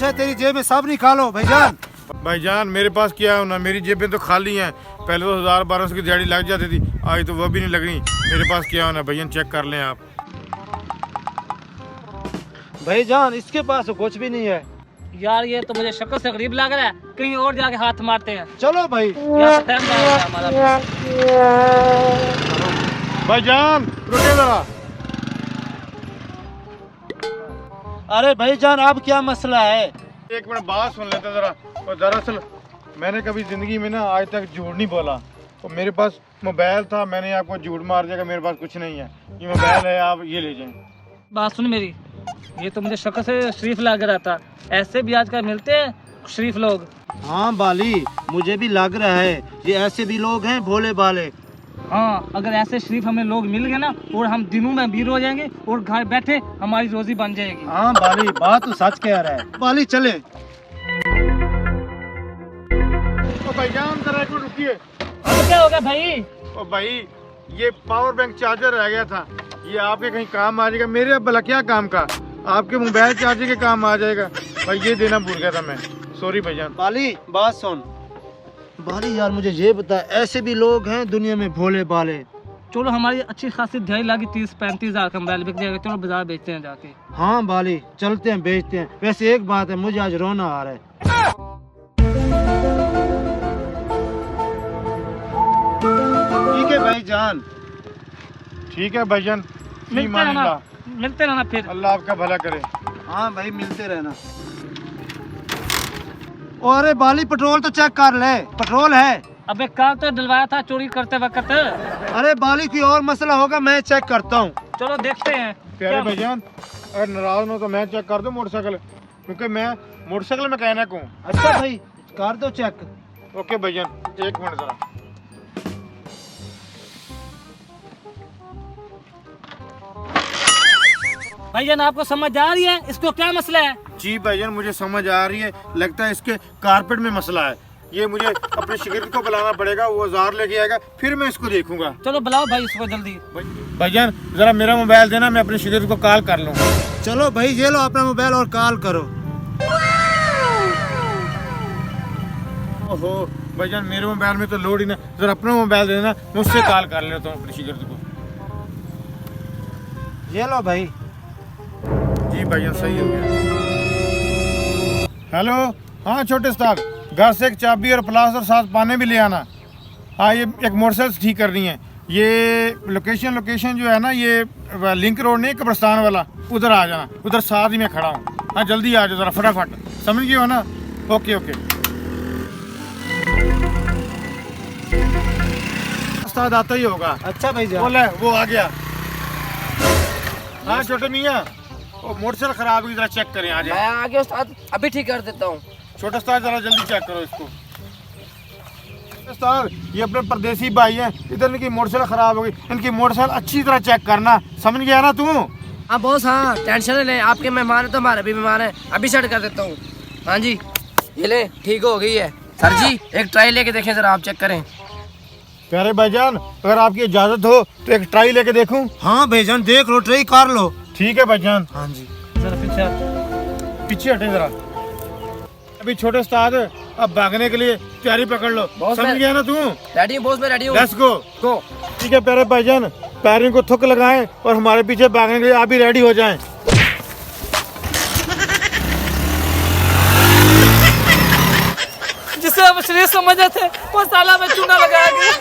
है तेरी जेब में, सब निकालो भाईजान। भाईजान मेरे पास क्या है ना, मेरी जेबें तो खाली हैं। पहले तो 1000-1200 की दिहाड़ी लग जाती थी, आज तो वो भी नहीं लग रही। मेरे पास क्या होना भैया, चेक कर लें आप। भाईजान इसके पास तो कुछ भी नहीं है। यार ये तो मुझे शक्ल से गरीब लग रहा है, कहीं और जाके हाथ मारते हैं। चलो भाई। यार टाइम लग रहा है हमारा। भाईजान रुके जरा। अरे भाईजान अब क्या मसला है? एक मिनट बात सुन लेते जरा। और दरअसल मैंने कभी जिंदगी में ना आज तक झूठ नहीं बोला। तो मेरे पास मोबाइल था, मैंने आपको झूठ मार दिया कि मेरे पास कुछ नहीं है। ये मोबाइल है, आप ये ले जाएं। बात सुन मेरी, ये तो मुझे शक्ल से शरीफ लग रहा था। ऐसे भी आजकल मिलते हैं शरीफ लोग। हाँ बाली, मुझे भी लग रहा है ये ऐसे भी लोग हैं भोले भाले। हाँ, अगर ऐसे शरीफ हमें लोग मिल गए ना, और हम दिनों में अमीर हो जाएंगे और घर बैठे हमारी रोजी बन जाएगी। हाँ बाली, बात तो सच कह रहा है। बाली चले। ओ भाईजान जरा एक मिनट रुकिए। अब क्या होगा भाई? ओ भाई ये पावर बैंक चार्जर रह गया था, ये आपके कहीं काम आ जाएगा। मेरे भला क्या काम का, आपके मोबाइल चार्जर के काम आ जाएगा। भाई ये देना भूल गया था मैं, सॉरी भाईजान। बाली बात सुन। बाली यार मुझे ये बता, ऐसे भी लोग हैं दुनिया में भोले भाले। चलो हमारी अच्छी खासी दिहाड़ी लगी, 30-35 हज़ार का मोबाइल बिक जाएगा। चलो बाजार बेचते हैं जाके। हाँ बाली चलते हैं, बेचते हैं। वैसे एक बात है, मुझे आज रोना आ रहा है। ठीक है भाईजान। ठीक है भाईजान, मिलते रहना फिर। अल्लाह आपका भला करे। हाँ भाई मिलते रहना। अरे बाली पेट्रोल तो चेक कर ले, पेट्रोल है। अबे कार तो डलवाया था चोरी करते वक्त। अरे बाली कोई और मसला होगा, मैं चेक करता हूँ। चलो देखते हैं। प्यारे भाईजान अगर नाराज हो तो मैं चेक कर दूं मोटरसाइकिल, क्योंकि मैं मोटरसाइकिल मैकेनिक हूँ। अच्छा भाई कर दो चेक। ओके भाईजान एक मिनट जरा। भाईजान आपको समझ आ रही है इसको क्या मसला है? जी भाईजान मुझे समझ आ रही है, लगता है इसके कारपेट में मसला है। ये मुझे अपने शिगिर्द को बुलाना पड़ेगा, वो औजार लेके आएगा, फिर मैं इसको देखूंगा। चलो बुलाओ भाई इसको जल्दी। भाईजान जरा मेरा मोबाइल देना, मैं अपने शिगिर्द को कॉल कर लूँ। चलो भाई ये लो अपना मोबाइल और कॉल करो। ओहो भाईजान मेरे मोबाइल में तो लोड ही ना, जरा अपना मोबाइल देना, मुझसे कॉल कर लेता हूँ अपने शिगिर्द को। ये लो भाई। जी भैया सही हो गया। हेलो, हाँ छोटे उस्ताद, घर से एक चाबी और प्लास और साथ पाने भी ले आना। हाँ ये एक मोटरसाइकिल ठीक करनी है। ये लोकेशन जो है ना, ये लिंक रोड नहीं कब्रिस्तान वाला, उधर आ जाना, उधर साथ ही मैं खड़ा हूँ। हाँ जल्दी आ जाओ जरा फटाफट, समझ गए हो ना? Okay okay. उस्ताद आता ही होगा। अच्छा भाई जान। बोले वो आ गया। हाँ छोटे मियाँ, मोटरसाइकिल खराब हुई, जरा चेक करें। आ जाए। मैं आ गया उस्ताद, अभी ठीक कर देता हूँ। छोटे उस्ताद जरा जल्दी चेक करो इसको। उस्ताद ये अपने परदेसी भाई हैं, इधर इनकी मोटरसाइकिल खराब हो गई, इनकी मोटरसाइकिल अच्छी तरह चेक करना, समझ गया ना तू? हाँ बॉस, हाँ टेंशन नहीं ले, आपके मेहमान है तो हमारे भी मेहमान है, अभी सेट कर देता हूँ। हाँ जी ये ले, ठीक हो गई है। सर जी एक ट्राई लेके देखें जरा, आप चेक करें। प्यारे भाईजान अगर आपकी इजाजत हो तो एक ट्राई लेके देखूं? हाँ भाईजान देख लो, ट्राई कर लो। ठीक है भाईजान। हाँ जी जरा पीछे हटें जरा। अभी छोटे उस्ताद अब भागने के लिए तैयारी पकड़ लो, समझ गया ना तू? रेडी हूँ बॉस, मैं रेडी हूँ। Let's go. गो। ठीक है प्यारे भाईजान, पैरों को थुक लगाएं और हमारे पीछे भागने के लिए आप भी रेडी हो जाएं। जिसे हम शरीर समझते थे वो साला में चूना लगाया गया।